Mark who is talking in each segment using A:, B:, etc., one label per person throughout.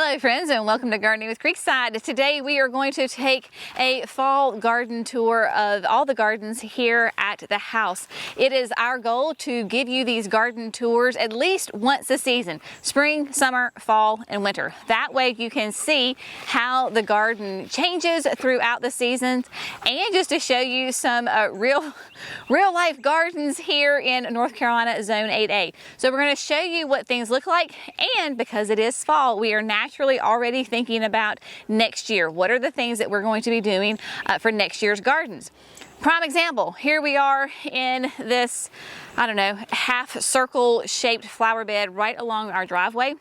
A: Hello friends, and welcome to Gardening with Creekside. Today we are going to take a fall garden tour of all the gardens here at the house. It is our goal to give you these garden tours at least once a season: spring, summer, fall, and winter. That way you can see how the garden changes throughout the seasons, and just to show you some real life gardens here in North Carolina Zone 8A. So we're going to show you what things look like, and because it is fall, we are naturally already thinking about next year. What are the things that we're going to be doing for next year's gardens? Prime example, here we are in this, I don't know, half circle shaped flower bed right along our driveway.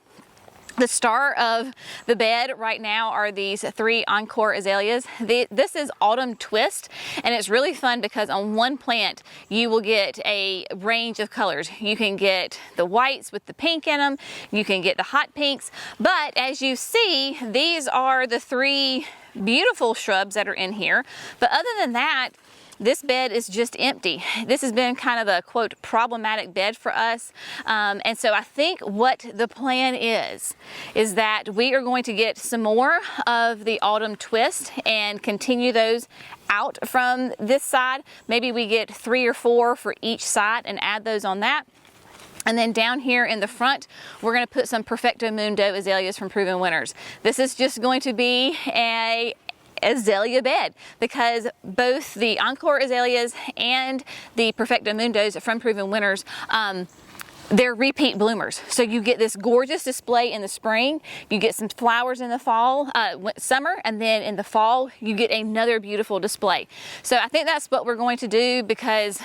A: The star of the bed right now are these 3 Encore azaleas. This is Autumn Twist, and it's really fun because on one plant you will get a range of colors. You can get the whites with the pink in them, you can get the hot pinks, but as you see, these are the 3 beautiful shrubs that are in here. But other than that, this bed is just empty. This has been kind of a, quote, problematic bed for us. And so I think what the plan is that we are going to get some more of the Autumn Twist and continue those out from this side. Maybe we get 3 or 4 for each side and add those on that. And then down here in the front, we're going to put some Perfecto Mundo azaleas from Proven Winners. This is just going to be a azalea bed because both the Encore azaleas and the Perfecto Mundos from Proven Winners, they're repeat bloomers. So you get this gorgeous display in the spring, you get some flowers in the fall, summer, and then in the fall you get another beautiful display. So I think that's what we're going to do because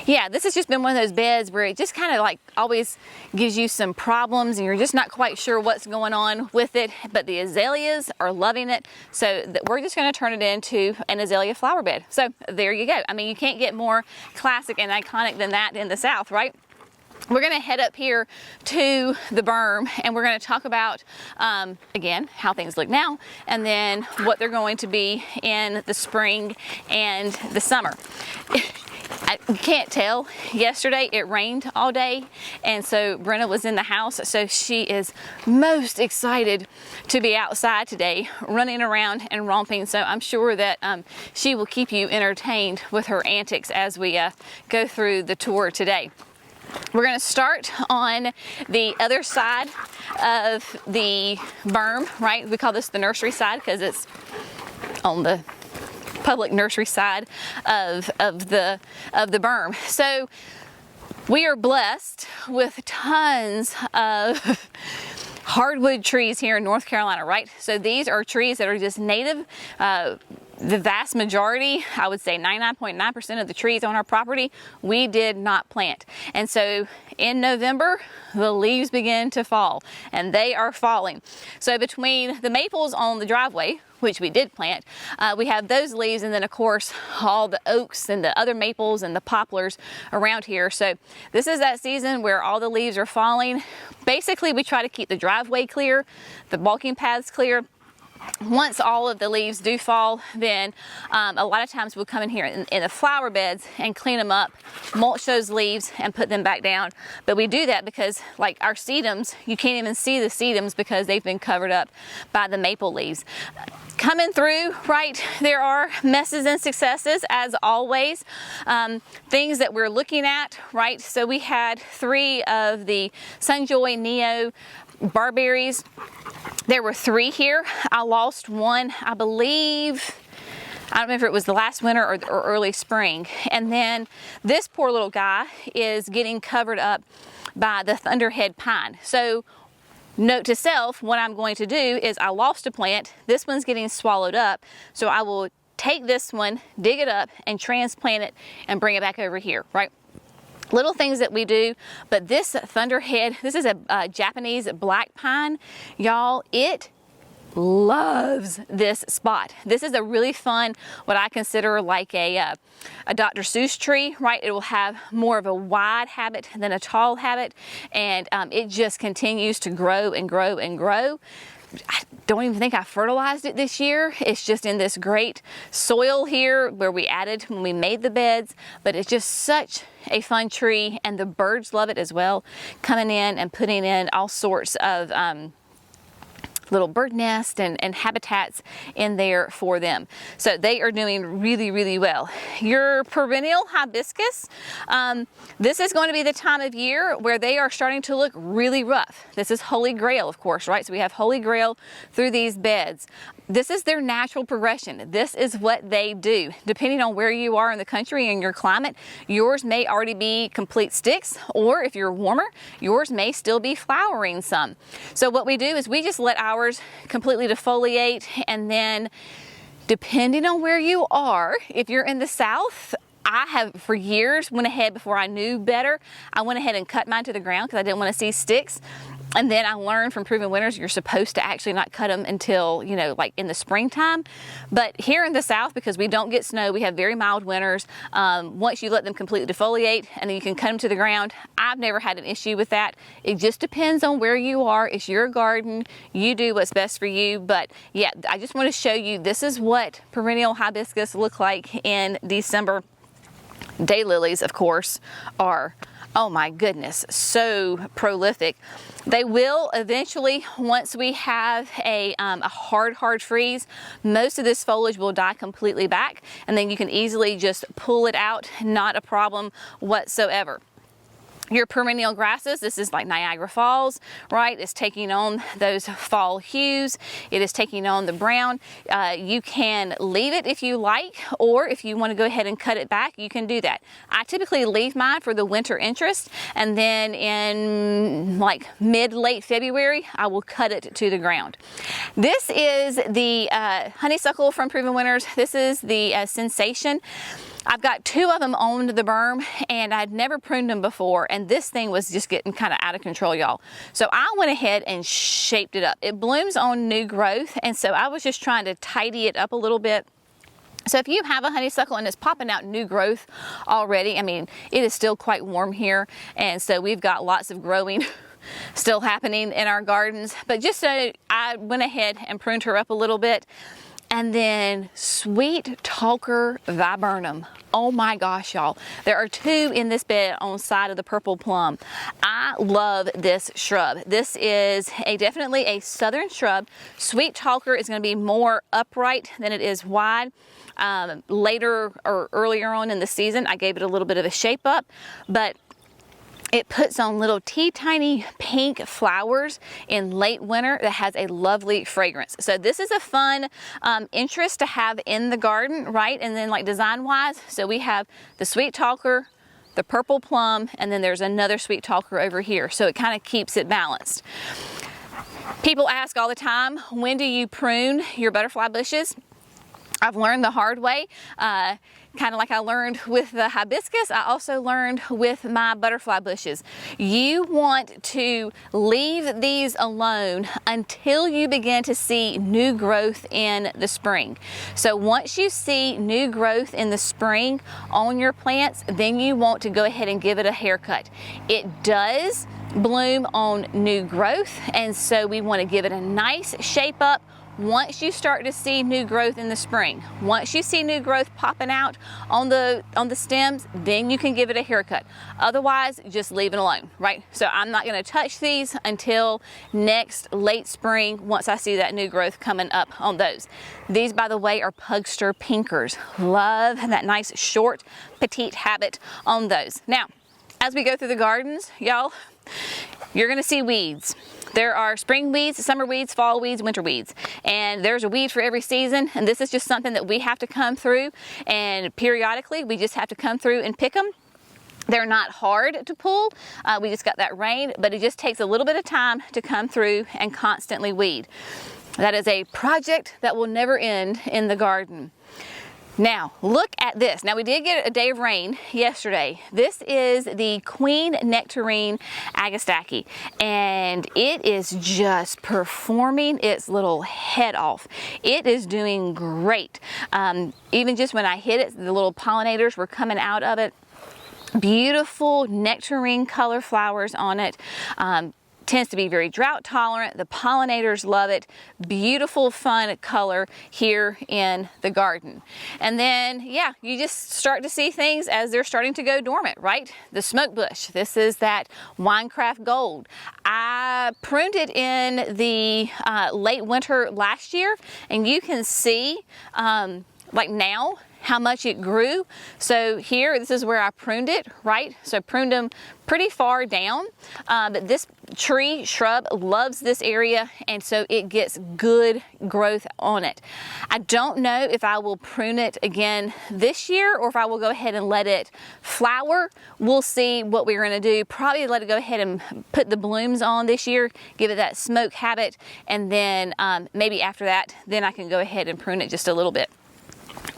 A: yeah, this has just been one of those beds where it just kind of like always gives you some problems and you're just not quite sure what's going on with it, but the azaleas are loving it. So we're just going to turn it into an azalea flower bed. So there you go. I mean, you can't get more classic and iconic than that in the South, right? We're going to head up here to the berm and we're going to talk about, again, how things look now and then what they're going to be in the spring and the summer. I can't tell. Yesterday it rained all day, and so Brenna was in the house, so she is most excited to be outside today, running around and romping. So I'm sure that she will keep you entertained with her antics as we go through the tour today. We're going to start on the other side of the berm, right? We call this the nursery side because it's on the public nursery side of the berm. So we are blessed with tons of hardwood trees here in North Carolina, right? So these are trees that are just native. The vast majority, I would say 99.9% of the trees on our property, we did not plant. And so in November, the leaves begin to fall, and they are falling. So between the maples on the driveway, which we did plant, we have those leaves, and then of course all the oaks and the other maples and the poplars around here. So this is that season where all the leaves are falling. Basically, we try to keep the driveway clear, the walking paths clear. Once all of the leaves do fall, then a lot of times we'll come in here in the flower beds and clean them up, mulch those leaves and put them back down. But we do that because, like our sedums, you can't even see the sedums because they've been covered up by the maple leaves. Coming through, right, there are messes and successes as always. Things that we're looking at, right? So we had 3 of the Sunjoy Neo barberries. There were 3 here. I lost one, I believe, I don't remember if it was the last winter or early spring. And then this poor little guy is getting covered up by the thunderhead pine. So note to self, what I'm going to do is I lost a plant. This one's getting swallowed up. So I will take this one, dig it up, and transplant it and bring it back over here, right? Little things that we do, but this thunderhead, this is a Japanese black pine. Y'all, it loves this spot. This is a really fun, what I consider like a Dr. Seuss tree, right? It will have more of a wide habit than a tall habit, and it just continues to grow and grow and grow. I don't even think I fertilized it this year. It's just in this great soil here where we added when we made the beds, but it's just such a fun tree, and the birds love it as well, coming in and putting in all sorts of little bird nests and habitats in there for them. So they are doing really, really well. Your perennial hibiscus, this is going to be the time of year where they are starting to look really rough. This is Holy Grail, of course, right? So we have Holy Grail through these beds. This is their natural progression. This is what they do. Depending on where you are in the country and your climate, yours may already be complete sticks, or if you're warmer, yours may still be flowering some. So what we do is we just let ours completely defoliate, and then depending on where you are, if you're in the south, I have for years went ahead, before I knew better, I went ahead and cut mine to the ground because I didn't want to see sticks. And then I learned from Proven Winners, you're supposed to actually not cut them until, you know, like in the springtime. But here in the south, because we don't get snow, we have very mild winters. Once you let them completely defoliate and then you can cut them to the ground, I've never had an issue with that. It just depends on where you are. It's your garden. You do what's best for you. But yeah, I just want to show you, this is what perennial hibiscus look like in December. Daylilies, of course, are, oh my goodness, so prolific. They will eventually, once we have a hard freeze, most of this foliage will die completely back, and then you can easily just pull it out, not a problem whatsoever. Your perennial grasses, this is like Niagara Falls, right? It's taking on those fall hues. It is taking on the brown. You can leave it if you like, or if you want to go ahead and cut it back, you can do that. I typically leave mine for the winter interest, and then in like mid-late February, I will cut it to the ground. This is the honeysuckle from Proven Winners. This is the Sensation. I've got two of them on the berm, and I'd never pruned them before, and this thing was just getting kind of out of control, y'all. So I went ahead and shaped it up. It blooms on new growth, and so I was just trying to tidy it up a little bit. So if you have a honeysuckle and it's popping out new growth already, I mean, it is still quite warm here, and so we've got lots of growing still happening in our gardens. But just so I went ahead and pruned her up a little bit. And then sweet talker viburnum. Oh my gosh, y'all. There are two in this bed on side of the purple plum. I love this shrub. This is definitely a southern shrub. Sweet talker is going to be more upright than it is wide. Later or earlier on in the season, I gave it a little bit of a shape up, but it puts on little tiny pink flowers in late winter that has a lovely fragrance. So this is a fun interest to have in the garden, right? And then like design wise, so we have the sweet talker, the purple plum, and then there's another sweet talker over here. So it kind of keeps it balanced. People ask all the time, when do you prune your butterfly bushes? I've learned the hard way. Kind of like I learned with the hibiscus, I also learned with my butterfly bushes. You want to leave these alone until you begin to see new growth in the spring. So once you see new growth in the spring on your plants, then you want to go ahead and give it a haircut. It does bloom on new growth, and so we want to give it a nice shape up. Once you start to see new growth in the spring, once you see new growth popping out on the stems, then you can give it a haircut. Otherwise, just leave it alone, right? So I'm not going to touch these until next late spring once I see that new growth coming up on those. These, by the way, are Pugster Pinkers. Love that nice short petite habit on those. Now, as we go through the gardens, y'all, you're going to see weeds. There are spring weeds, summer weeds, fall weeds, winter weeds, and there's a weed for every season, and this is just something that we have to come through, and periodically we just have to come through and pick them. They're not hard to pull. We just got that rain, but it just takes a little bit of time to come through and constantly weed. That is a project that will never end in the garden. Now, look at this. Now, we did get a day of rain yesterday. This is the Queen Nectarine Agastache, and it is just performing its little head off. It is doing great. Even just when I hit it, the little pollinators were coming out of it. Beautiful nectarine color flowers on it. tends to be very drought tolerant. The pollinators love it. Beautiful, fun color here in the garden. And then, yeah, you just start to see things as they're starting to go dormant, right? The smoke bush. This is that Winecraft Gold. I pruned it in the late winter last year, and you can see like now how much it grew. So here, this is where I pruned it, right? So I pruned them pretty far down, but this tree shrub loves this area, and so it gets good growth on it. I don't know if I will prune it again this year or if I will go ahead and let it flower. We'll see what we're going to do. Probably let it go ahead and put the blooms on this year, give it that smoke habit, and then maybe after that, then I can go ahead and prune it just a little bit.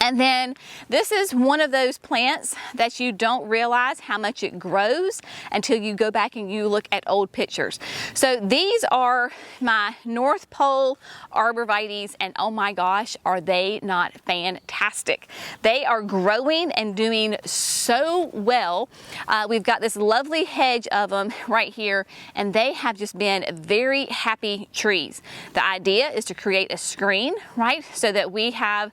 A: And then this is one of those plants that you don't realize how much it grows until you go back and you look at old pictures. So these are my North Pole arborvitaes, and oh my gosh, are they not fantastic? They are growing and doing so well. We've got this lovely hedge of them right here, and they have just been very happy trees. The idea is to create a screen, right? So that we have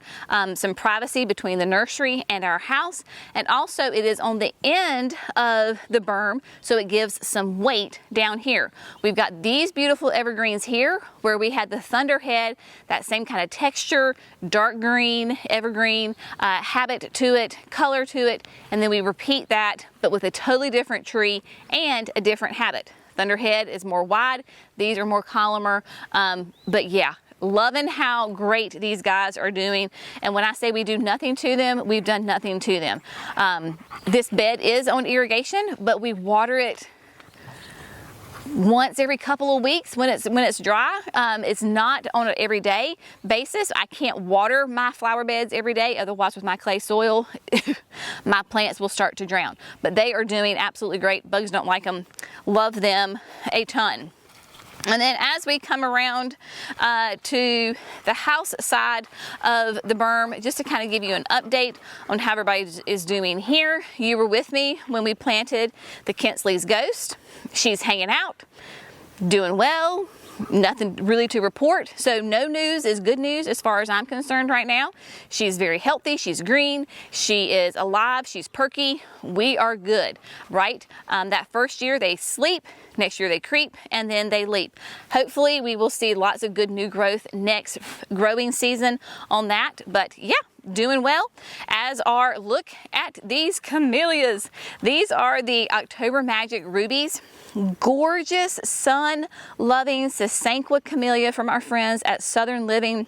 A: some privacy between the nursery and our house, and also it is on the end of the berm, so it gives some weight down here. We've got these beautiful evergreens here where we had the thunderhead, that same kind of texture, dark green evergreen habit to it, color to it, and then we repeat that but with a totally different tree and a different habit. Thunderhead is more wide, these are more columnar, but yeah, loving how great these guys are doing. And when I say we do nothing to them, we've done nothing to them. This bed is on irrigation, but we water it once every couple of weeks when it's dry. It's not on an everyday basis. I can't water my flower beds every day, otherwise with my clay soil my plants will start to drown. But they are doing absolutely great. Bugs don't like them. Love them a ton. And then as we come around to the house side of the berm, just to kind of give you an update on how everybody is doing here. You were with me when we planted the Kinsley's Ghost. She's hanging out, doing well. Nothing really to report. So no news is good news as far as I'm concerned right now. She's very healthy, she's green, she is alive, she's perky. We are good, right? That first year they sleep, next year they creep, and then they leap. Hopefully we will see lots of good new growth next growing season on that. But yeah, doing well, as are, look at these camellias. These are the October Magic Rubies. Gorgeous, sun-loving Sasanqua camellia from our friends at Southern Living.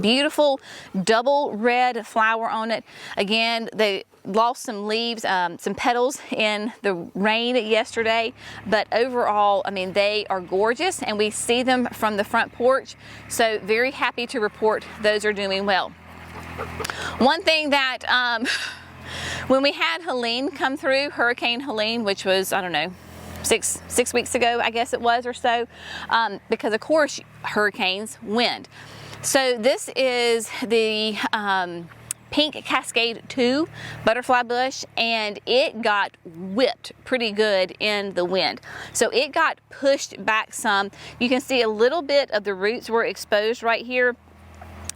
A: Beautiful double red flower on it. Again, they lost some leaves, some petals in the rain yesterday, but overall, I mean, they are gorgeous, and we see them from the front porch. So very happy to report those are doing well. One thing that when we had Helene come through, Hurricane Helene, which was, I don't know, six weeks ago, I guess it was, or so, because of course hurricanes, wind. So this is the Pink Cascade 2 butterfly bush, and it got whipped pretty good in the wind. So it got pushed back some. You can see a little bit of the roots were exposed right here.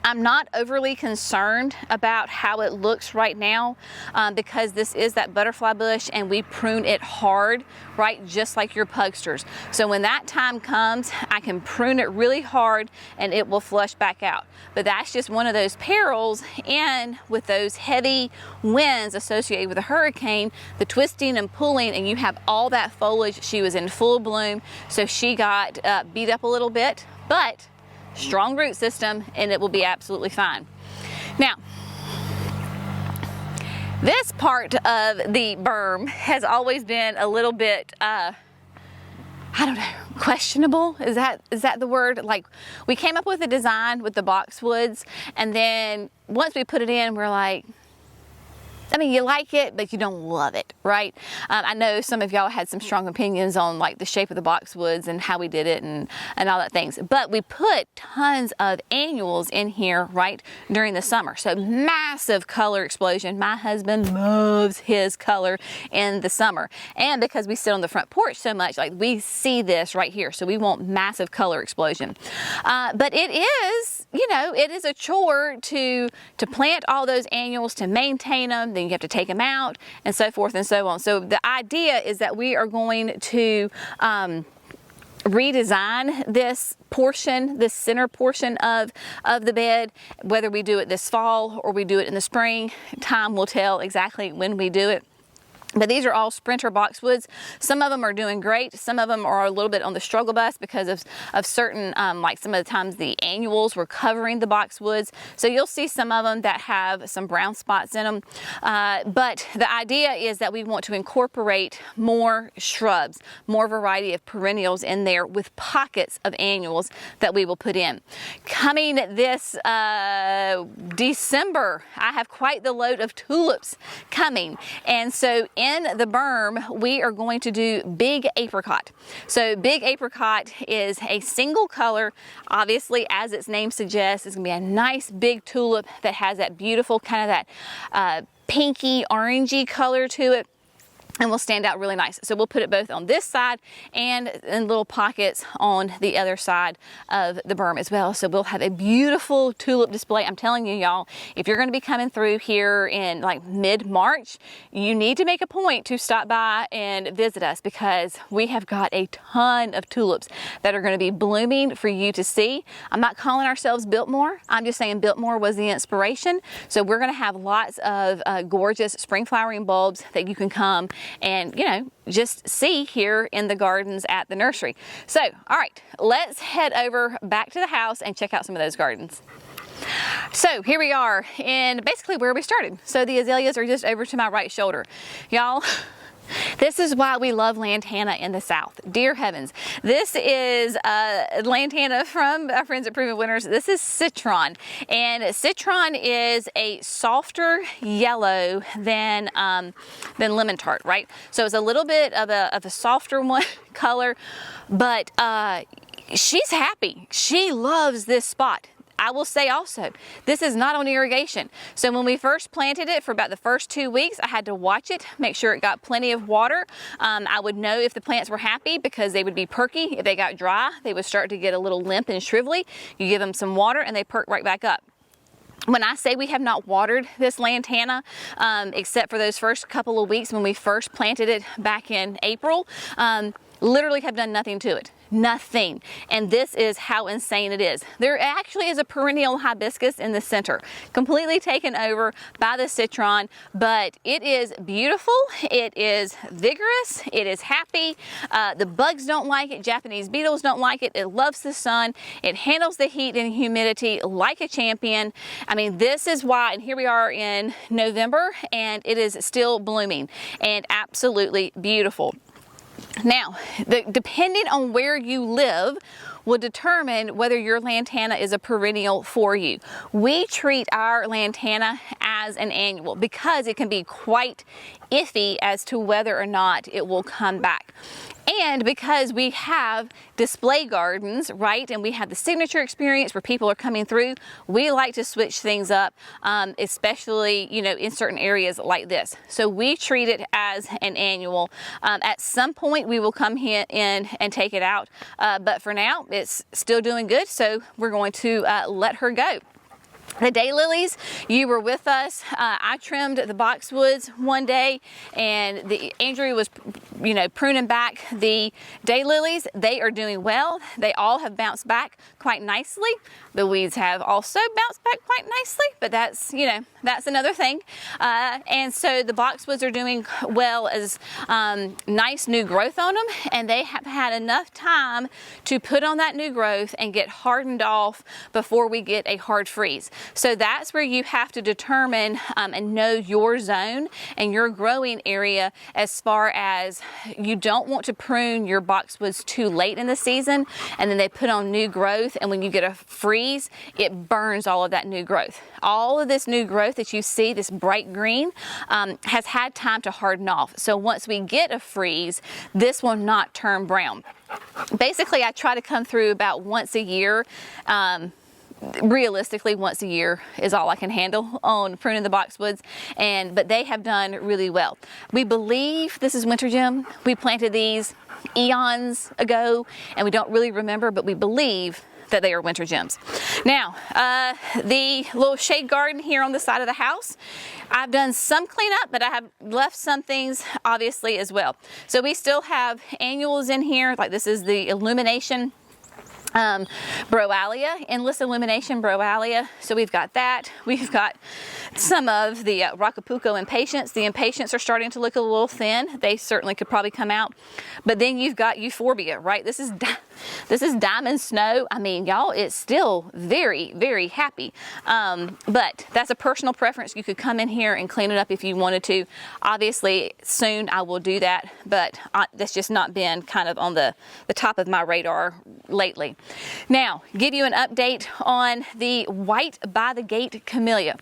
A: I'm not overly concerned about how it looks right now because this is that butterfly bush and we prune it hard, right? Just like your pugsters. So when that time comes, I can prune it really hard and it will flush back out. But that's just one of those perils, and with those heavy winds associated with a hurricane, the twisting and pulling, and you have all that foliage. She was in full bloom, so she got beat up a little bit, but strong root system, and it will be absolutely fine. Now, this part of the berm has always been a little bit, I don't know, questionable. Is that the word? Like, we came up with a design with the boxwoods, and then once we put it in, we're like, I mean, you like it, but you don't love it, right? I know some of y'all had some strong opinions on like the shape of the boxwoods and how we did it and all that things. But we put tons of annuals in here, right, during the summer. So massive color explosion. My husband loves his color in the summer. And because we sit on the front porch so much, like we see this right here. So we want massive color explosion. But it is, you know, it is a chore to plant all those annuals, to maintain them. Then you have to take them out and so forth and so on. So the idea is that we are going to redesign this portion, this center portion of the bed, whether we do it this fall or we do it in the spring. Time will tell exactly when we do it. But these are all sprinter boxwoods. Some of them are doing great. Some of them are a little bit on the struggle bus because of certain, like some of the times the annuals were covering the boxwoods. So you'll see some of them that have some brown spots in them. But the idea is that we want to incorporate more shrubs, more variety of perennials in there with pockets of annuals that we will put in. Coming this December, I have quite the load of tulips coming. And so in the berm, we are going to do big apricot. So big apricot is a single color. Obviously, as its name suggests, it's gonna be a nice big tulip that has that beautiful kind of that pinky orangey color to it, and will stand out really nice. So we'll put it both on this side and in little pockets on the other side of the berm as well. So we'll have a beautiful tulip display. I'm telling you, y'all, if you're gonna be coming through here in like mid-March, you need to make a point to stop by and visit us, because we have got a ton of tulips that are gonna be blooming for you to see. I'm not calling ourselves Biltmore. I'm just saying Biltmore was the inspiration. So we're gonna have lots of gorgeous spring flowering bulbs that you can come and, you know, just see here in the gardens at the nursery. So, all right, let's head over back to the house and check out some of those gardens. So here we are in basically where we started. So the azaleas are just over to my right shoulder. Y'all, this is why we love Lantana in the South. Dear heavens. This is Lantana from our friends at Proven Winners. This is citron. And citron is a softer yellow than lemon tart, right? So it's a little bit of a softer one color, but she's happy. She loves this spot. I will say also, this is not on irrigation. So when we first planted it, for about the first 2 weeks, I had to watch it, make sure it got plenty of water. I would know if the plants were happy because they would be perky. If they got dry, they would start to get a little limp and shrivelly. You give them some water and they perk right back up. When I say we have not watered this Lantana, except for those first couple of weeks when we first planted it back in April, literally have done nothing to it. Nothing. And this is how insane it is. There actually is a perennial hibiscus in the center, completely taken over by the citron, but it is beautiful. It is vigorous. It is happy. The bugs don't like it. Japanese beetles don't like it. It loves the sun. It handles the heat and humidity like a champion. I mean, this is why, and here we are in November, and it is still blooming and absolutely beautiful. Now, depending on where you live will determine whether your Lantana is a perennial for you. We treat our Lantana as an annual because it can be quite iffy as to whether or not it will come back. And because we have display gardens, right, and we have the signature experience where people are coming through, we like to switch things up, especially, you know, in certain areas like this. So we treat it as an annual. At some point, we will come in and take it out, but for now, it's still doing good, so we're going to let her go. The daylilies, you were with us. I trimmed the boxwoods one day, and Andrew was, you know, pruning back the daylilies. They are doing well. They all have bounced back quite nicely. The weeds have also bounced back quite nicely, but that's, you know, that's another thing. And so the boxwoods are doing well as nice new growth on them, and they have had enough time to put on that new growth and get hardened off before we get a hard freeze. So that's where you have to determine and know your zone and your growing area, as far as you don't want to prune your boxwoods too late in the season and then they put on new growth, and when you get a freeze, it burns all of that new growth. All of this new growth that you see, this bright green, has had time to harden off. So once we get a freeze, this will not turn brown. Basically, I try to come through about once a year. Realistically, once a year is all I can handle on pruning the boxwoods, but they have done really well. We believe this is winter gem. We planted these eons ago and we don't really remember, but we believe that they are winter gems. Now, the little shade garden here on the side of the house, I've done some cleanup, but I have left some things obviously as well. So we still have annuals in here, like this is the illumination Broalia, endless illumination Broalia. So we've got that. We've got some of the Rocapuco impatiens. The impatiens are starting to look a little thin. They certainly could probably come out. But then you've got euphorbia, right? This is diamond snow. I mean, y'all, it's still very, very happy. But that's a personal preference. You could come in here and clean it up if you wanted to. Obviously, soon I will do that, but that's just not been kind of on the top of my radar lately. Now, give you an update on the white by the gate camellia.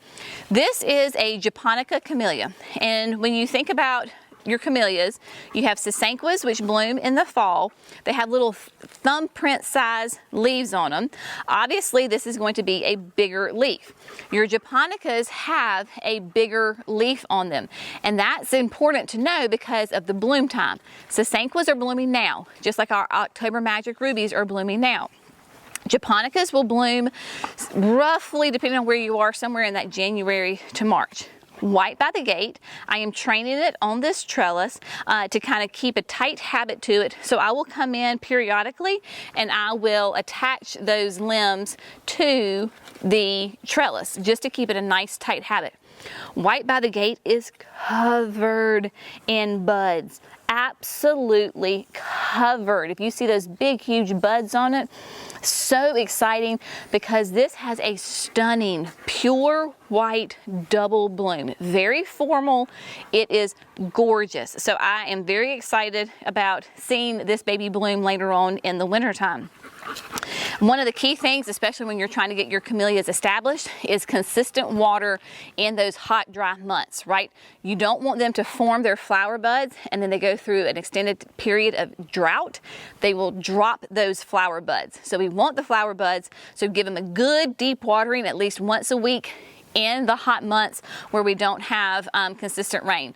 A: This is a japonica camellia, and when you think about your camellias, you have sasanquas, which bloom in the fall. They have little thumbprint size leaves on them. Obviously, this is going to be a bigger leaf. Your japonicas have a bigger leaf on them, and that's important to know because of the bloom time. Sasanquas are blooming now, just like our October magic rubies are blooming now. Japonicas will bloom roughly, depending on where you are, somewhere in that January to March. White by the gate, I am training it on this trellis to kind of keep a tight habit to it. So I will come in periodically and I will attach those limbs to the trellis just to keep it a nice tight habit. White by the gate is covered in buds, absolutely covered. If you see those big huge buds on it, so exciting because this has a stunning pure white double bloom, very formal. It is gorgeous. So I am very excited about seeing this baby bloom later on in the wintertime. One of the key things, especially when you're trying to get your camellias established, is consistent water in those hot, dry months, right? You don't want them to form their flower buds and then they go through an extended period of drought. They will drop those flower buds. So we want the flower buds, so give them a good deep watering at least once a week in the hot months where we don't have consistent rain.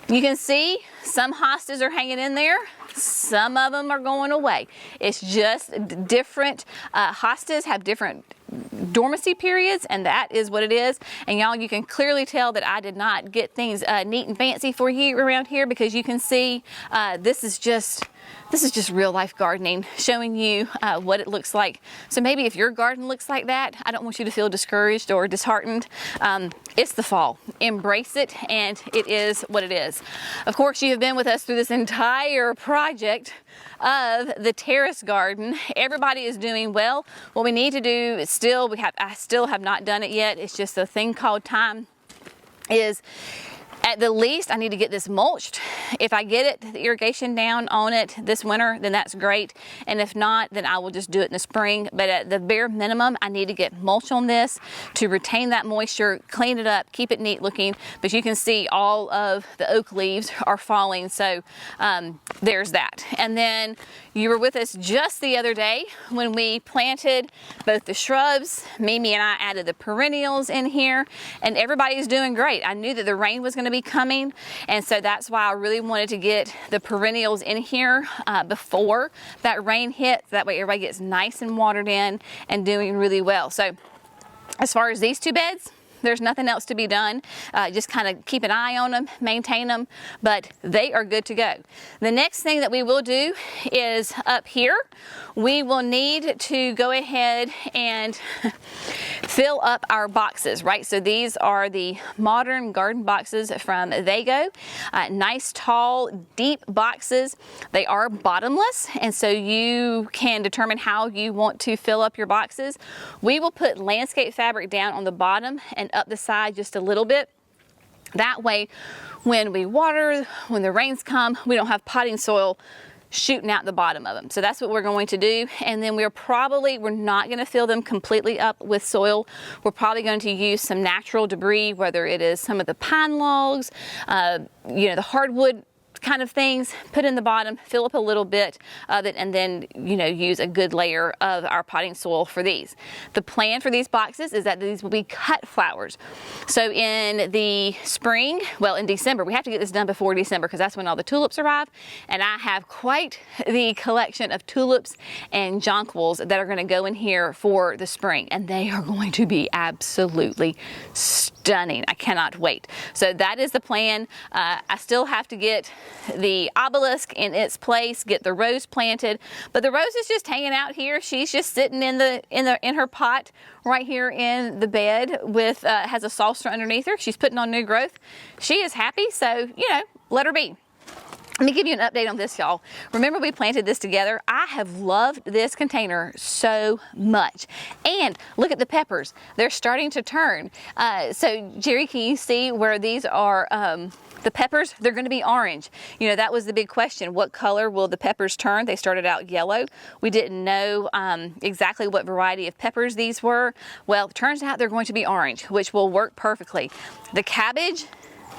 A: You can see some hostas are hanging in there. Some of them are going away. It's just different. Hostas have different dormancy periods, and that is what it is. And y'all, you can clearly tell that I did not get things neat and fancy for you around here, because you can see this is just real life gardening, showing you what it looks like. So maybe if your garden looks like that, I don't want you to feel discouraged or disheartened. It's the fall. Embrace it, and it is what it is. Of course, you have been with us through this entire project of the terrace garden. Everybody is doing well. What we need to do is I still have not done it yet. It's just a thing called time. At the least, I need to get this mulched. If I get the irrigation down on it this winter, then that's great. And if not, then I will just do it in the spring. But at the bare minimum, I need to get mulch on this to retain that moisture, clean it up, keep it neat looking. But you can see all of the oak leaves are falling. So there's that. And then you were with us just the other day when we planted both the shrubs. Mimi and I added the perennials in here, and everybody's doing great. I knew that the rain was going to be coming, and so that's why I really wanted to get the perennials in here before that rain hit. That way everybody gets nice and watered in and doing really well. So as far as these two beds, There's nothing else to be done. Just kind of keep an eye on them, maintain them, but they are good to go. The next thing that we will do is up here, we will need to go ahead and fill up our boxes, right? So these are the modern garden boxes from Vago. Nice, tall, deep boxes. They are bottomless, and so you can determine how you want to fill up your boxes. We will put landscape fabric down on the bottom and up the side just a little bit. That way, when we water, when the rains come, we don't have potting soil shooting out the bottom of them. So that's what we're going to do. And then we're not going to fill them completely up with soil. We're probably going to use some natural debris, whether it is some of the pine logs, the hardwood kind of things, put in the bottom, fill up a little bit of it, and then use a good layer of our potting soil for these. The plan for these boxes is that these will be cut flowers. So in the spring, well, in December, we have to get this done before December because that's when all the tulips arrive, and I have quite the collection of tulips and jonquils that are going to go in here for the spring, and they are going to be absolutely stunning. I cannot wait. So that is the plan. I still have to get the obelisk in its place, get the rose planted, but the rose is just hanging out here. She's just sitting in her pot right here in the bed with has a saucer underneath her. She's putting on new growth. She is happy, so let her be. Let me give you an update on this, y'all. Remember we planted this together? I have loved this container so much. And look at the peppers. They're starting to turn. So Jerry, can you see where these are the peppers? They're going to be orange. That was the big question. What color will the peppers turn? They started out yellow. We didn't know exactly what variety of peppers these were. Well, it turns out they're going to be orange, which will work perfectly. The cabbage,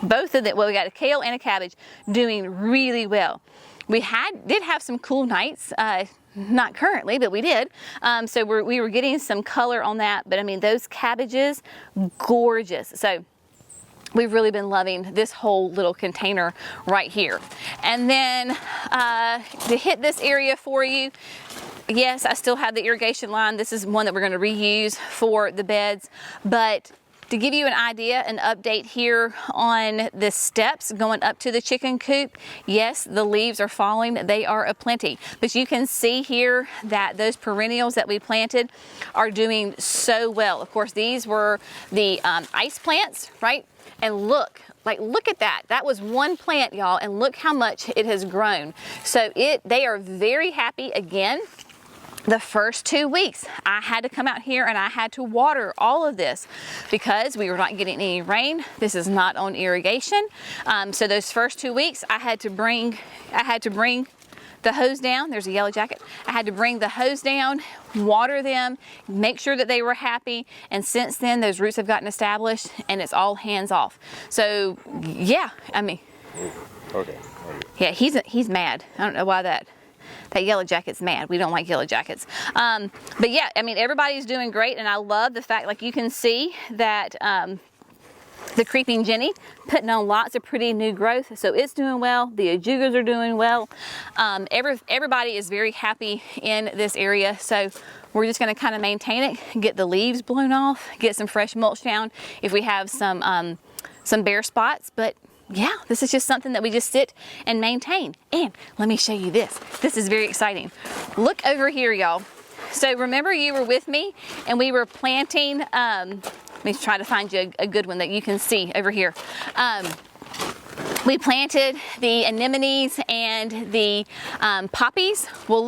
A: both of them, well, we got a kale and a cabbage doing really well. We did have some cool nights, not currently, but we did. So we were getting some color on that, but I mean, those cabbages, gorgeous. So we've really been loving this whole little container right here. And then to hit this area for you, yes, I still have the irrigation line. This is one that we're going to reuse for the beds, but to give you an idea, an update here on the steps going up to the chicken coop, yes, the leaves are falling. They are aplenty. But you can see here that those perennials that we planted are doing so well. Of course, these were the ice plants, right? And look at that. That was one plant, y'all, and look how much it has grown. So they are very happy again. The first 2 weeks, I had to come out here and I had to water all of this because we were not getting any rain. This is not on irrigation. So those first 2 weeks, I had to bring the hose down. There's a yellow jacket. I had to bring the hose down, water them, make sure that they were happy. And since then, those roots have gotten established and it's all hands off. So yeah, I mean,
B: okay.
A: Yeah, he's mad. I don't know why that yellow jacket's mad. We don't like yellow jackets. But yeah, I mean, everybody's doing great. And I love the fact, like you can see that the creeping Jenny putting on lots of pretty new growth. So it's doing well. The ajugas are doing well. Everybody is very happy in this area. So we're just going to kind of maintain it, get the leaves blown off, get some fresh mulch down if we have some bare spots. But yeah, this is just something that we just sit and maintain. And let me show you this. This is very exciting. Look over here, y'all. So remember you were with me and we were planting, let me try to find you a good one that you can see over here. We planted the anemones and the poppies. Well,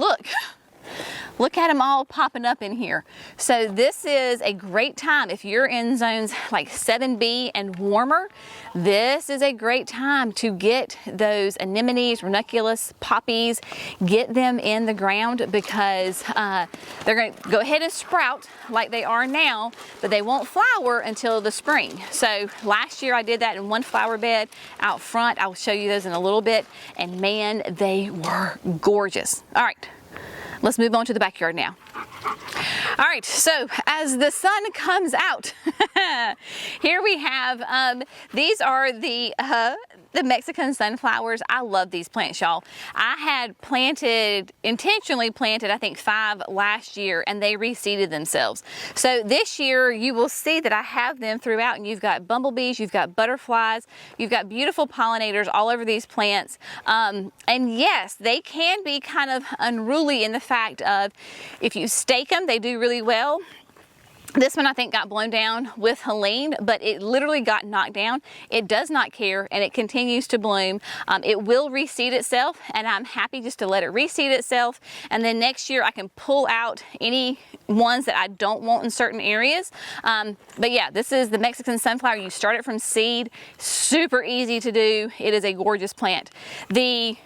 A: look at them all popping up in here. So this is a great time if you're in zones like 7B and warmer. This is a great time to get those anemones, ranunculus, poppies, get them in the ground because they're going to go ahead and sprout like they are now, but they won't flower until the spring. So last year I did that in one flower bed out front. I'll show you those in a little bit, and man, they were gorgeous. All right. Let's move on to the backyard now. All right, so as the sun comes out, here we have, these are the the Mexican sunflowers, I love these plants, y'all. I had intentionally planted, I think 5 last year, and they reseeded themselves. So this year you will see that I have them throughout, and you've got bumblebees, you've got butterflies, you've got beautiful pollinators all over these plants. And yes, they can be kind of unruly in the fact of if you stake them, they do really well. This one I think got blown down with Helene, but it literally got knocked down. It does not care, and it continues to bloom. It will reseed itself, and I'm happy just to let it reseed itself. And then next year I can pull out any ones that I don't want in certain areas. But yeah, this is the Mexican sunflower. You start it from seed, super easy to do. It is a gorgeous plant. The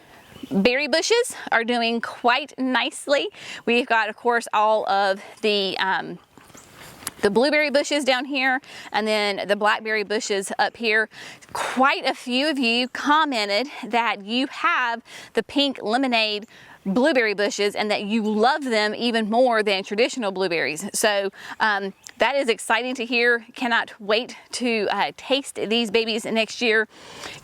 A: berry bushes are doing quite nicely. We've got, of course, all of the blueberry bushes down here, and then the blackberry bushes up here. Quite a few of you commented that you have the pink lemonade blueberry bushes and that you love them even more than traditional blueberries. So that is exciting to hear. Cannot wait to taste these babies next year.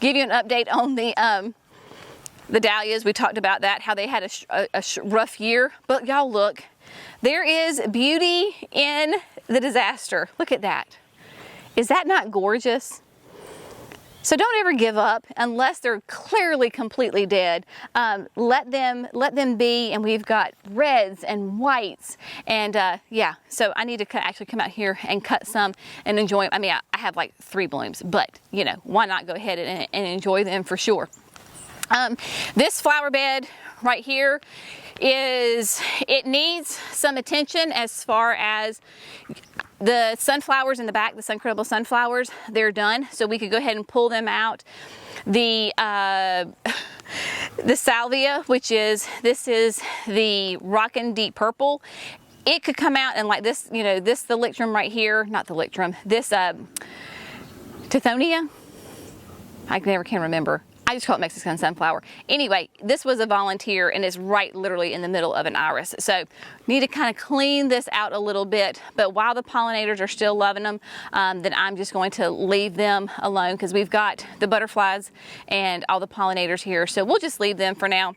A: Give you an update on the dahlias. We talked about that, how they had a rough year, but y'all look, there is beauty in the disaster. Look at that. Is that not gorgeous? So don't ever give up unless they're clearly completely dead. Let them be, and we've got reds and whites, and yeah, so I need to actually come out here and cut some and enjoy them. I mean, I have like 3 blooms, but you know, why not go ahead and enjoy them for sure. This flower bed right here it needs some attention as far as the sunflowers in the back, the sun-credible sunflowers, they're done. So we could go ahead and pull them out. The salvia, this is the rockin' deep purple. It could come out and like this, you know, this the lictrum right here, not the lictrum, this Tithonia, I never can remember. I just call it Mexican sunflower. Anyway, this was a volunteer and it's right literally in the middle of an iris. So need to kind of clean this out a little bit, but while the pollinators are still loving them, then I'm just going to leave them alone because we've got the butterflies and all the pollinators here. So we'll just leave them for now.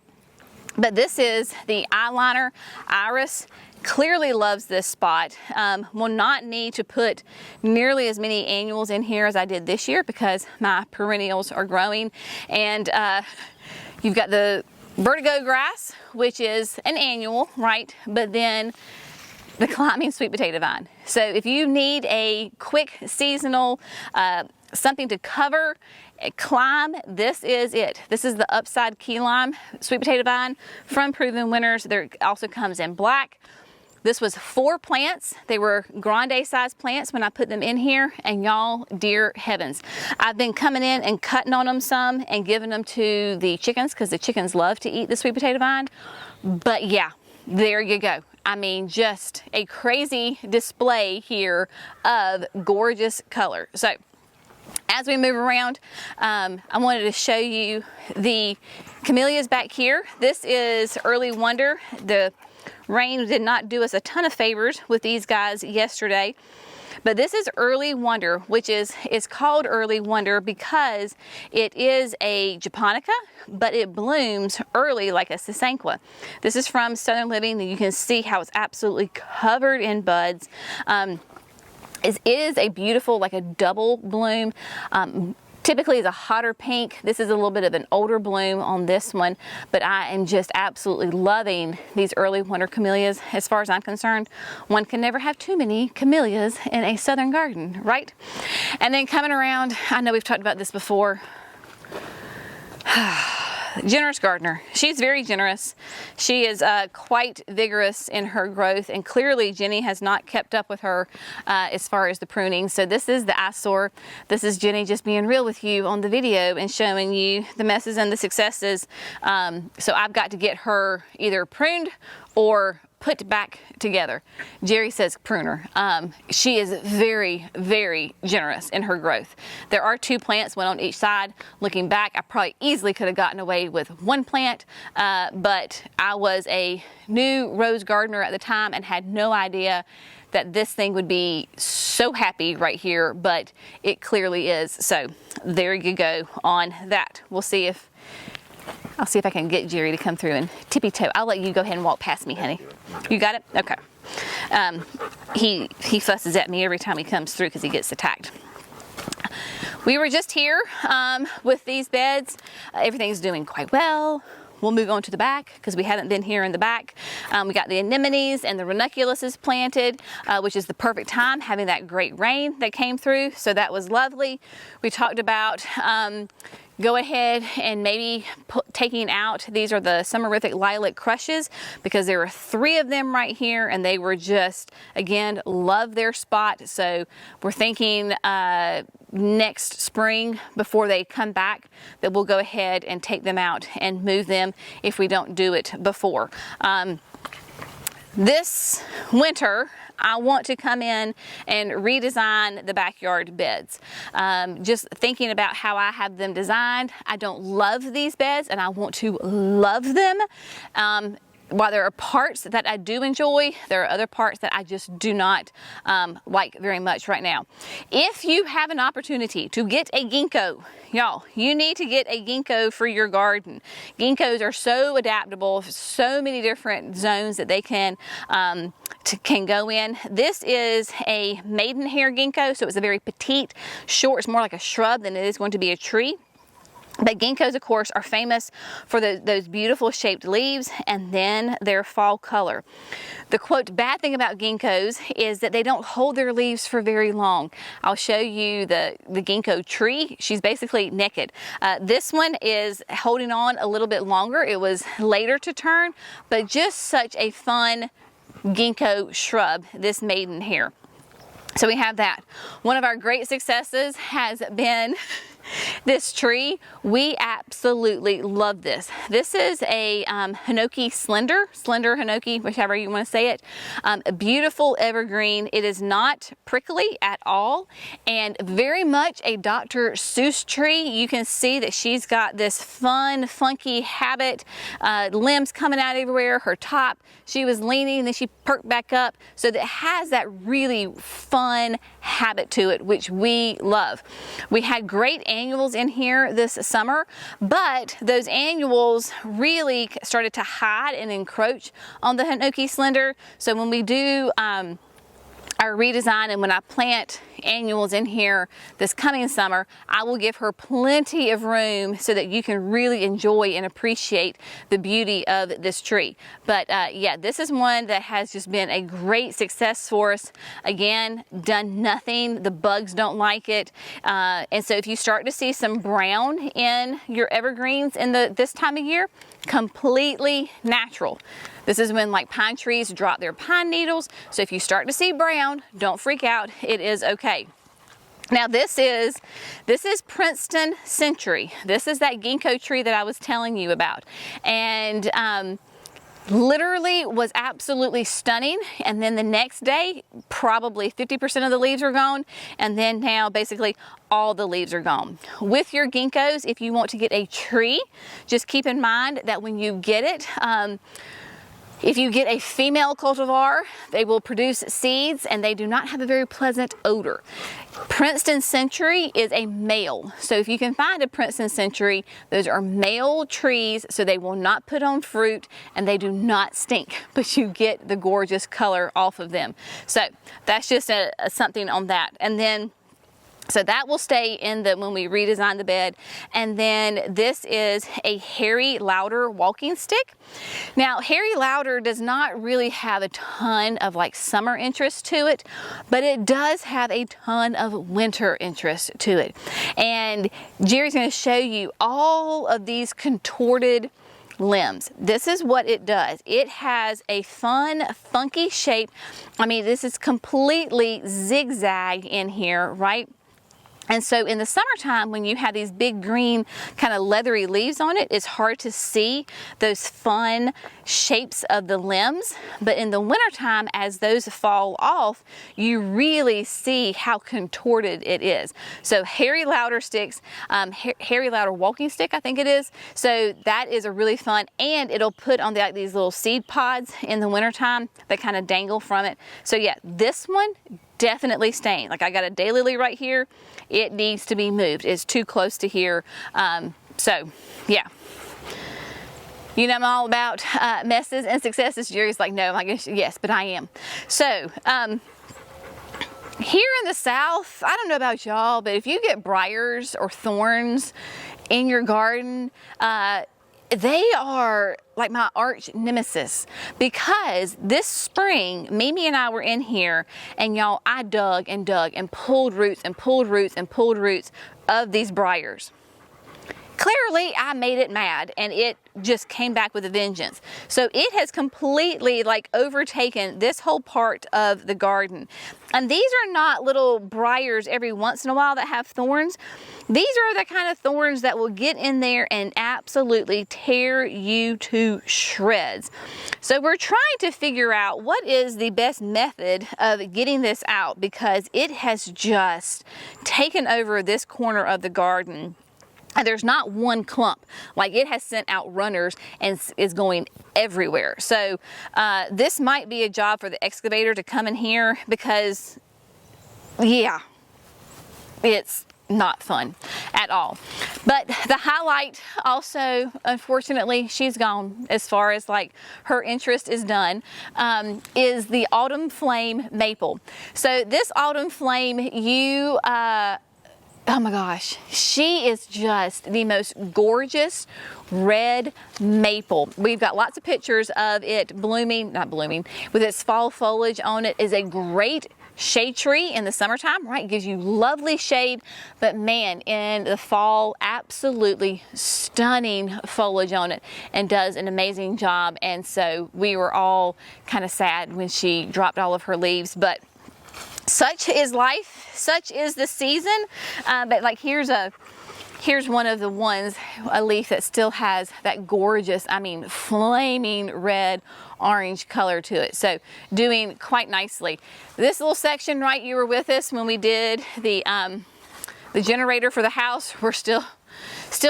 A: But this is the eyeliner iris. Clearly loves this spot. Will not need to put nearly as many annuals in here as I did this year because my perennials are growing. And you've got the vertigo grass, which is an annual, right? But then the climbing sweet potato vine. So if you need a quick seasonal something to cover, climb, this is it. This is the upside key lime sweet potato vine from Proven Winners. There also comes in black. This was 4 plants. They were grande size plants when I put them in here, and y'all, dear heavens, I've been coming in and cutting on them some and giving them to the chickens because the chickens love to eat the sweet potato vine. But yeah, there you go. I mean, just a crazy display here of gorgeous color. So as we move around, I wanted to show you the camellias back here. This is Early Wonder. The rain did not do us a ton of favors with these guys yesterday, but this is Early Wonder, which is called Early Wonder because it is a japonica, but it blooms early like a sasanqua. This is from Southern Living, and you can see how it's absolutely covered in buds. It is a beautiful, like a double bloom. Typically is a hotter pink. This is a little bit of an older bloom on this one, but I am just absolutely loving these Early Wonder camellias. As far as I'm concerned, one can never have too many camellias in a southern garden, right? And then coming around, I know we've talked about this before. Generous gardener. She's very generous. She is quite vigorous in her growth, and clearly Jenny has not kept up with her as far as the pruning. So this is the eyesore. This is Jenny just being real with you on the video and showing you the messes and the successes. So I've got to get her either pruned or put back together. Jerry says pruner. She is very, very generous in her growth. There are 2 plants, one on each side. Looking back, I probably easily could have gotten away with 1 plant, but I was a new rose gardener at the time and had no idea that this thing would be so happy right here, but it clearly is. So there you go on that. I'll see if I can get Jerry to come through and tippy-toe. I'll let you go ahead and walk past me, honey. You got it? Okay. He fusses at me every time he comes through because he gets attacked. We were just here with these beds. Everything's doing quite well. We'll move on to the back because we haven't been here in the back. We got the anemones and the ranunculus planted, which is the perfect time, having that great rain that came through. So that was lovely. We talked about go ahead and maybe taking out, these are the summerific lilac crushes, because there were 3 of them right here and they were just, again, love their spot. So we're thinking next spring, before they come back, that we'll go ahead and take them out and move them if we don't do it before. This winter, I want to come in and redesign the backyard beds. Just thinking about how I have them designed, I don't love these beds and I want to love them. While there are parts that I do enjoy, there are other parts that I just do not like very much right now. If you have an opportunity to get a ginkgo, y'all, you need to get a ginkgo for your garden. Ginkgos are so adaptable, so many different zones that they can go in. This is a maidenhair ginkgo, so it's a very petite, short, it's more like a shrub than it is going to be a tree. But ginkgos, of course, are famous for those beautiful shaped leaves and then their fall color. The quote bad thing about ginkgos is that they don't hold their leaves for very long. I'll show you the ginkgo tree. She's basically naked. This one is holding on a little bit longer. It was later to turn, but just such a fun ginkgo shrub, this maidenhair. So we have that. One of our great successes has been this tree. We absolutely love this. This is a hinoki slender hinoki, whichever you want to say it. A beautiful evergreen. It is not prickly at all and very much a Dr. Seuss tree. You can see that she's got this fun, funky habit, limbs coming out everywhere. Her top, she was leaning and then she perked back up. So that has that really fun habit to it, which we love. We had great annuals in here this summer, but those annuals really started to hide and encroach on the hinoki slender. So when we do our redesign and when I plant annuals in here this coming summer, I will give her plenty of room so that you can really enjoy and appreciate the beauty of this tree. But yeah, this is one that has just been a great success for us. Again, done nothing, the bugs don't like it. And so if you start to see some brown in your evergreens in this time of year, completely natural. This is when like pine trees drop their pine needles. So if you start to see brown, don't freak out, it is okay. Now this is Princeton Century. This is that ginkgo tree that I was telling you about. And literally was absolutely stunning, and then the next day probably 50% of the leaves are gone, and then now basically all the leaves are gone. With your ginkgos, if you want to get a tree, just keep in mind that when you get it, if you get a female cultivar, they will produce seeds and they do not have a very pleasant odor. Princeton Century is a male. So if you can find a Princeton Century, those are male trees, so they will not put on fruit and they do not stink, but you get the gorgeous color off of them. So that's just something on that. And then so that will stay in when we redesign the bed. And then this is a Harry Lauder walking stick. Now, Harry Lauder does not really have a ton of like summer interest to it, but it does have a ton of winter interest to it. And Jerry's going to show you all of these contorted limbs. This is what it does. It has a fun, funky shape. I mean, this is completely zigzag in here, right? And so in the summertime, when you have these big green kind of leathery leaves on it, it's hard to see those fun shapes of the limbs. But in the wintertime, as those fall off, you really see how contorted it is. So Harry Lauder sticks, Harry Lauder walking stick, I think it is. So that is a really fun, and it'll put on like these little seed pods in the wintertime that kind of dangle from it. So yeah, this one definitely staying. Like I got a daylily right here. It needs to be moved. It's too close to here. So yeah. You know I'm all about messes and successes. Jerry's like, no, I guess yes, but I am. So here in the South, I don't know about y'all, but if you get briars or thorns in your garden, they are like my arch nemesis, because this spring, Mimi and I were in here, and y'all, I dug and dug and pulled roots and pulled roots and pulled roots of these briars. Clearly, I made it mad, and it just came back with a vengeance. So it has completely like overtaken this whole part of the garden. And these are not little briars every once in a while that have thorns. These are the kind of thorns that will get in there and absolutely tear you to shreds. So we're trying to figure out what is the best method of getting this out, because it has just taken over this corner of the garden. And there's not one clump. Like, it has sent out runners and is going everywhere. So this might be a job for the excavator to come in here, because yeah, it's not fun at all. But the highlight also, unfortunately, she's gone as far as like her interest is done, is the autumn flame maple. So this autumn flame, oh my gosh, she is just the most gorgeous red maple. We've got lots of pictures of it blooming, not blooming, with its fall foliage on it. Is a great shade tree in the summertime, right? Gives you lovely shade, but man, in the fall, absolutely stunning foliage on it, and does an amazing job. And so we were all kind of sad when she dropped all of her leaves, but such is life, such is the season. But like here's one of the ones, a leaf that still has that gorgeous, I mean, flaming red orange color to it. So doing quite nicely. This little section, right, you were with us when we did the generator for the house. We're still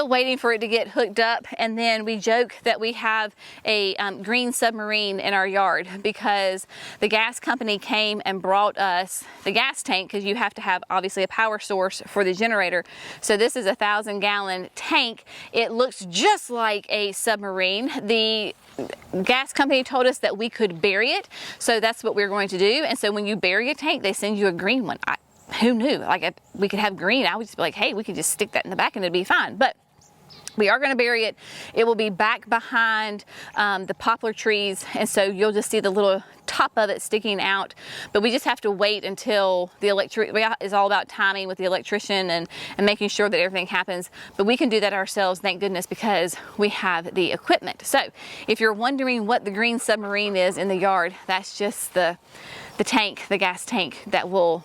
A: waiting for it to get hooked up. And then we joke that we have a green submarine in our yard, because the gas company came and brought us the gas tank, because you have to have obviously a power source for the generator. So this is a 1,000-gallon tank. It looks just like a submarine. The gas company told us that we could bury it, so that's what we're going to do. And so when you bury a tank, they send you a green one. Who knew? Like, if we could have green, I would just be like, hey, we could just stick that in the back and it'd be fine. But we are going to bury it. It will be back behind the poplar trees, and so you'll just see the little top of it sticking out. But we just have to wait until the is all about timing with the electrician and making sure that everything happens. But we can do that ourselves, thank goodness, because we have the equipment. So if you're wondering what the green submarine is in the yard, that's just the tank, the gas tank that will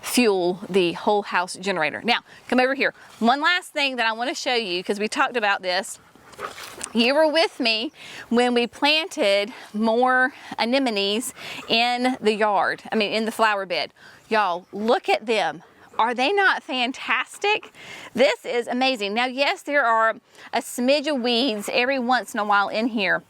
A: fuel the whole house generator. Now, come over here. One last thing that I want to show you, because we talked about this. You were with me when we planted more anemones in the yard, in the flower bed. Y'all, look at them. Are they not fantastic? This is amazing. Now, yes, there are a smidge of weeds every once in a while in here,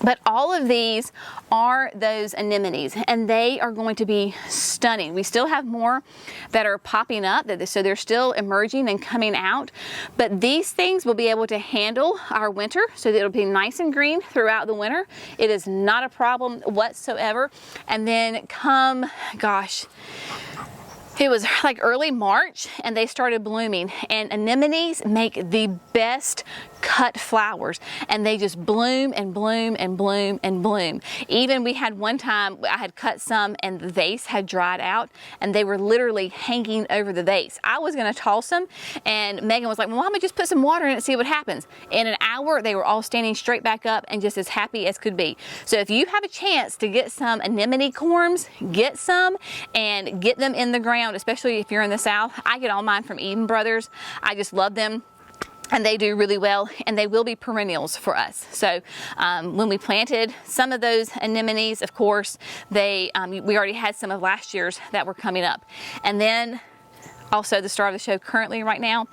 A: but all of these are those anemones, and they are going to be stunning. We still have more that are popping up, so they're still emerging and coming out. But these things will be able to handle our winter, so that it'll be nice and green throughout the winter. It is not a problem whatsoever. And then it was like early March, and they started blooming. And anemones make the best cut flowers, and they just bloom and bloom and bloom and bloom. Even we had one time I had cut some and the vase had dried out and they were literally hanging over the vase. I was going to toss them, and Megan was like, well, Mama, just put some water in it and see what happens. In an hour they were all standing straight back up and just as happy as could be. So if you have a chance to get some anemone corms, get some and get them in the ground, especially if you're in the South. I get all mine from Eden Brothers. I just love them. And they do really well, and they will be perennials for us. So when we planted some of those anemones, of course, we already had some of last year's that were coming up. And then also the star of the show currently right now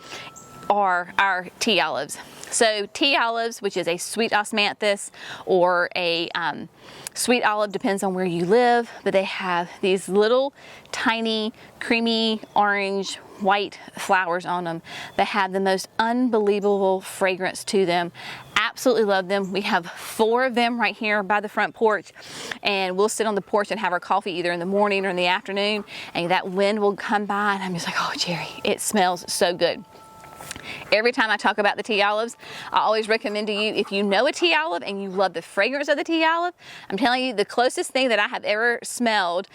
A: are our tea olives. So tea olives, which is a sweet osmanthus or a sweet olive, depends on where you live, but they have these little tiny creamy orange white flowers on them that have the most unbelievable fragrance to them. Absolutely love them. We have 4 of them right here by the front porch, and we'll sit on the porch and have our coffee either in the morning or in the afternoon, and that wind will come by and I'm just like, oh Jerry, it smells so good. Every time I talk about the tea olives, I always recommend to you, if you know a tea olive and you love the fragrance of the tea olive, I'm telling you the closest thing that I have ever smelled,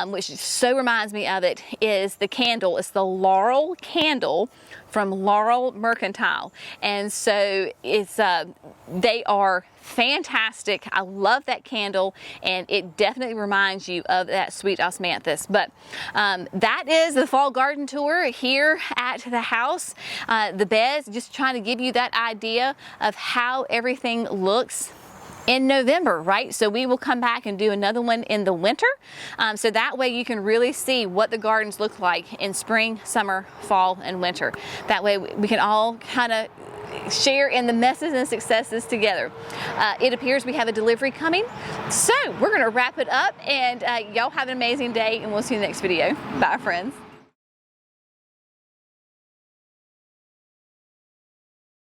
A: which so reminds me of it, is the candle. It's the laurel candle from Laurel Mercantile. And so it's they are fantastic. I love that candle, and it definitely reminds you of that sweet osmanthus. But that is the fall garden tour here at the house. The beds, just trying to give you that idea of how everything looks in November, right? So we will come back and do another one in the winter. So that way you can really see what the gardens look like in spring, summer, fall, and winter. That way we can all kind of share in the messes and successes together. It appears we have a delivery coming. So we're gonna wrap it up, and y'all have an amazing day, and we'll see you in the next video. Bye, friends.